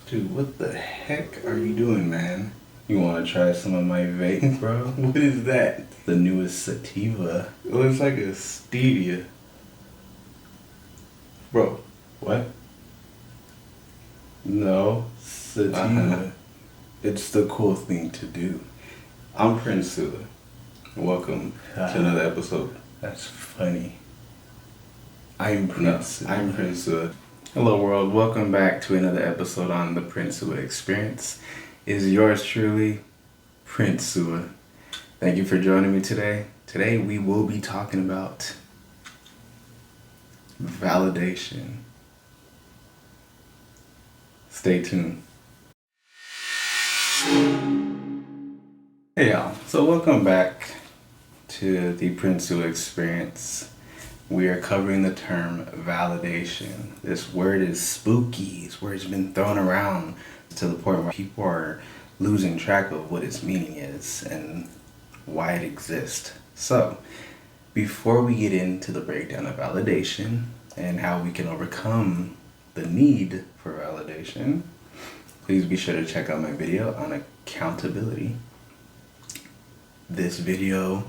Dude, what the heck are you doing, man? You want to try some of my vape, bro? What is that? The newest sativa. It looks like a stevia. Bro, what? No, sativa. It's the cool thing to do. I'm Prince Sula. Welcome to another episode. That's funny. I'm Prince. I'm Prince Sula. Hello world, welcome back to another episode on the Prince Sula Experience. It is yours truly, Prince Sula. Thank you for joining me today. Today we will be talking about validation. Stay tuned. Hey y'all, so welcome back to the Prince Sula Experience. We are covering the term validation. This word is spooky. This word's been thrown around to the point where people are losing track of what its meaning is and why it exists. So, before we get into the breakdown of validation and how we can overcome the need for validation, please be sure to check out my video on accountability. This video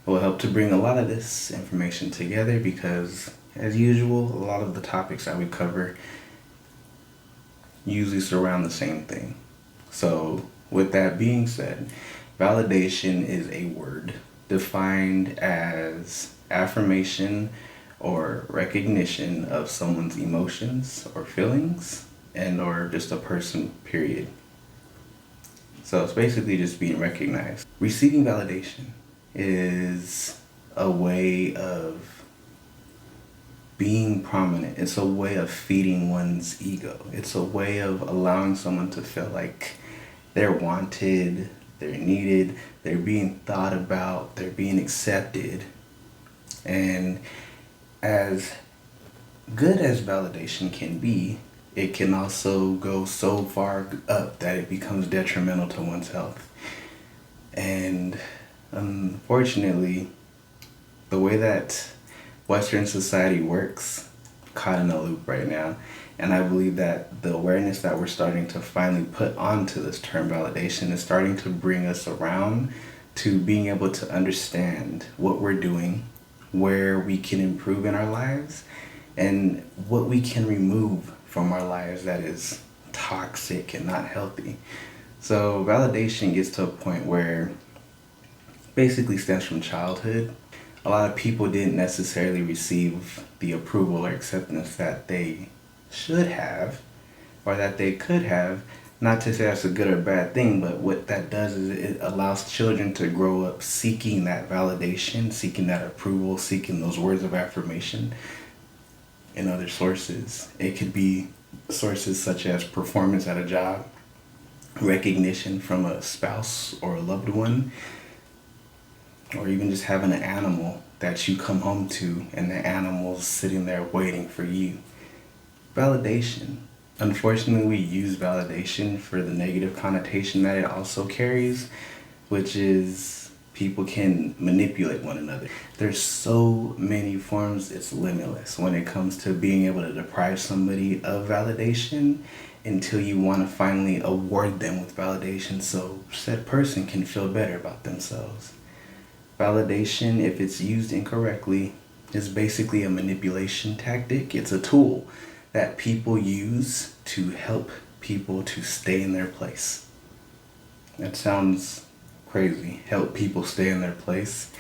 will help to bring a lot of this information together because, as usual, a lot of the topics that we cover usually surround the same thing. So, with that being said, validation is a word defined as affirmation or recognition of someone's emotions or feelings and or just a person, period. So it's basically just being recognized. Receiving validation is a way of being prominent. It's a way of feeding one's ego. It's a way of allowing someone to feel like they're wanted, they're needed, they're being thought about, they're being accepted. And as good as validation can be, it can also go so far up that it becomes detrimental to one's health. And unfortunately, the way that Western society works, caught in a loop right now, and I believe that the awareness that we're starting to finally put onto this term validation is starting to bring us around to being able to understand what we're doing, where we can improve in our lives, and what we can remove from our lives that is toxic and not healthy. So validation gets to a point where basically stems from childhood. A lot of people didn't necessarily receive the approval or acceptance that they should have or that they could have. Not to say that's a good or bad thing, but what that does is it allows children to grow up seeking that validation, seeking that approval, seeking those words of affirmation in other sources. It could be sources such as performance at a job, recognition from a spouse or a loved one, or even just having an animal that you come home to and the animal's sitting there waiting for you. Validation. Unfortunately, we use validation for the negative connotation that it also carries, which is people can manipulate one another. There's so many forms, it's limitless when it comes to being able to deprive somebody of validation until you want to finally award them with validation so said person can feel better about themselves. Validation, if it's used incorrectly, is basically a manipulation tactic. It's a tool that people use to help people to stay in their place. That sounds crazy, help people stay in their place,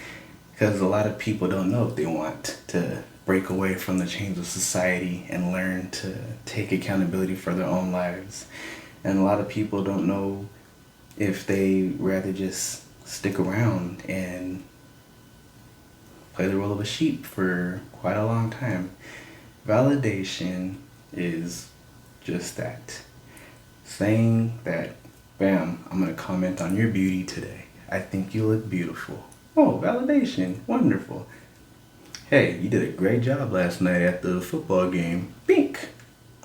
because a lot of people don't know if they want to break away from the chains of society and learn to take accountability for their own lives. And a lot of people don't know if they rather just stick around and play the role of a sheep for quite a long time. Validation is just that. Saying that, bam, I'm going to comment on your beauty today. I think you look beautiful. Oh, validation. Wonderful. Hey, you did a great job last night at the football game. Bink.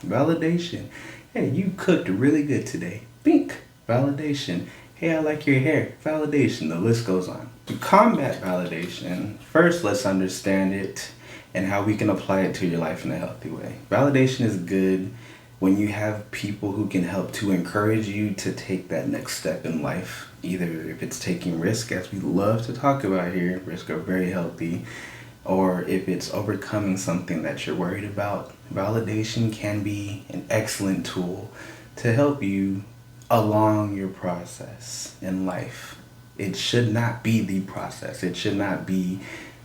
Validation. Hey, you cooked really good today. Bink. Validation. Hey, I like your hair. Validation. The list goes on. To combat validation, first let's understand it and how we can apply it to your life in a healthy way. Validation is good When you have people who can help to encourage you to take that next step in life, either if it's taking risk, as we love to talk about here, risk are very healthy, or if it's overcoming something that you're worried about, validation can be an excellent tool to help you along your process in life. It should not be the process. It should not be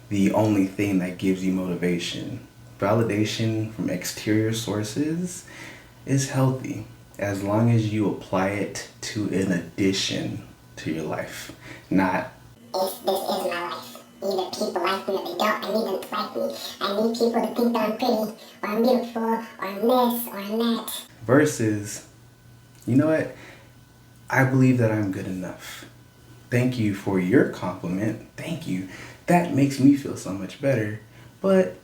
the only thing that gives you motivation. Validation from exterior sources is healthy as long as you apply it to an addition to your life, not if this is my life. Either people like me or they don't. I need them to like me. I need people to think that I'm pretty, or I'm beautiful, or I'm this, or I'm that. versus, you know what? I believe that I'm good enough. Thank you for your compliment. Thank you. That makes me feel so much better. But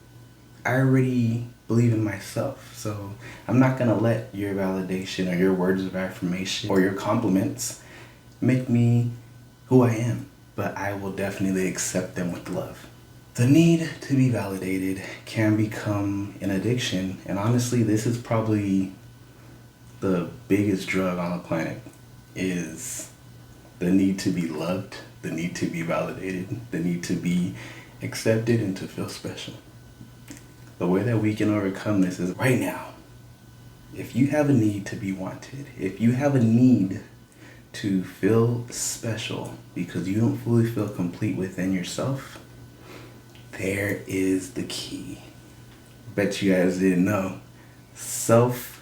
I already believe in myself. So I'm not going to let your validation or your words of affirmation or your compliments make me who I am. But I will definitely accept them with love. The need to be validated can become an addiction. And honestly, this is probably the biggest drug on the planet, is the need to be loved, the need to be validated, the need to be accepted and to feel special. The way that we can overcome this is right now. If you have a need to be wanted, if you have a need to feel special because you don't fully feel complete within yourself, there is the key. Bet you guys didn't know. Self-love.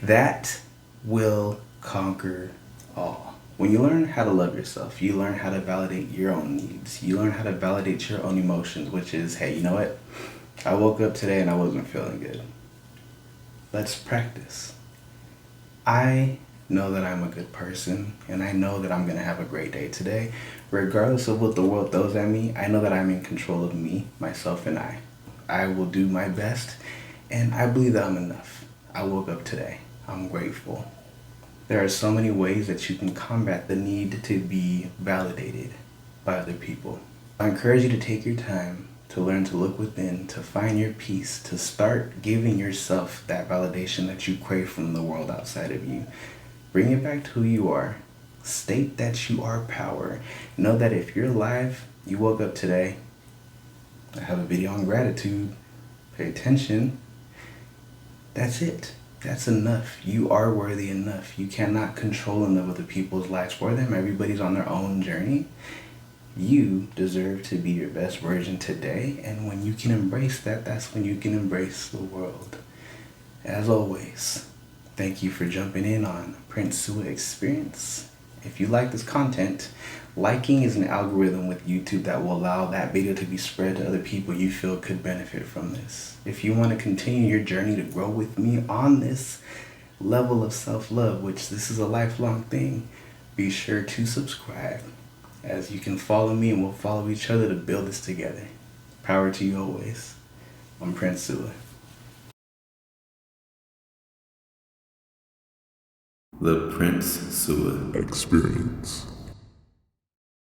That will conquer all. When you learn how to love yourself, you learn how to validate your own needs. You learn how to validate your own emotions, which is, hey, you know what? I woke up today and I wasn't feeling good. Let's practice. I know that I'm a good person, and I know that I'm going to have a great day today. Regardless of what the world throws at me, I know that I'm in control of me, myself, and I. I will do my best, and I believe that I'm enough. I woke up today. I'm grateful. There are so many ways that you can combat the need to be validated by other people. I encourage you to take your time to learn to look within, to find your peace, to start giving yourself that validation that you crave from the world outside of you. Bring it back to who you are. State that you are power. Know that if you're alive, you woke up today. I have a video on gratitude. Pay attention. That's it. That's enough. You are worthy enough. You cannot control and live other people's lives for them. Everybody's on their own journey. You deserve to be your best version today. And when you can embrace that, that's when you can embrace the world. As always, thank you for jumping in on Prince Sua Experience. If you like this content, liking is an algorithm with YouTube that will allow that video to be spread to other people you feel could benefit from this. If you want to continue your journey to grow with me on this level of self-love, which this is a lifelong thing, be sure to subscribe, as you can follow me and we'll follow each other to build this together. Power to you always. I'm Prince Sua. The Prince Sua Experience.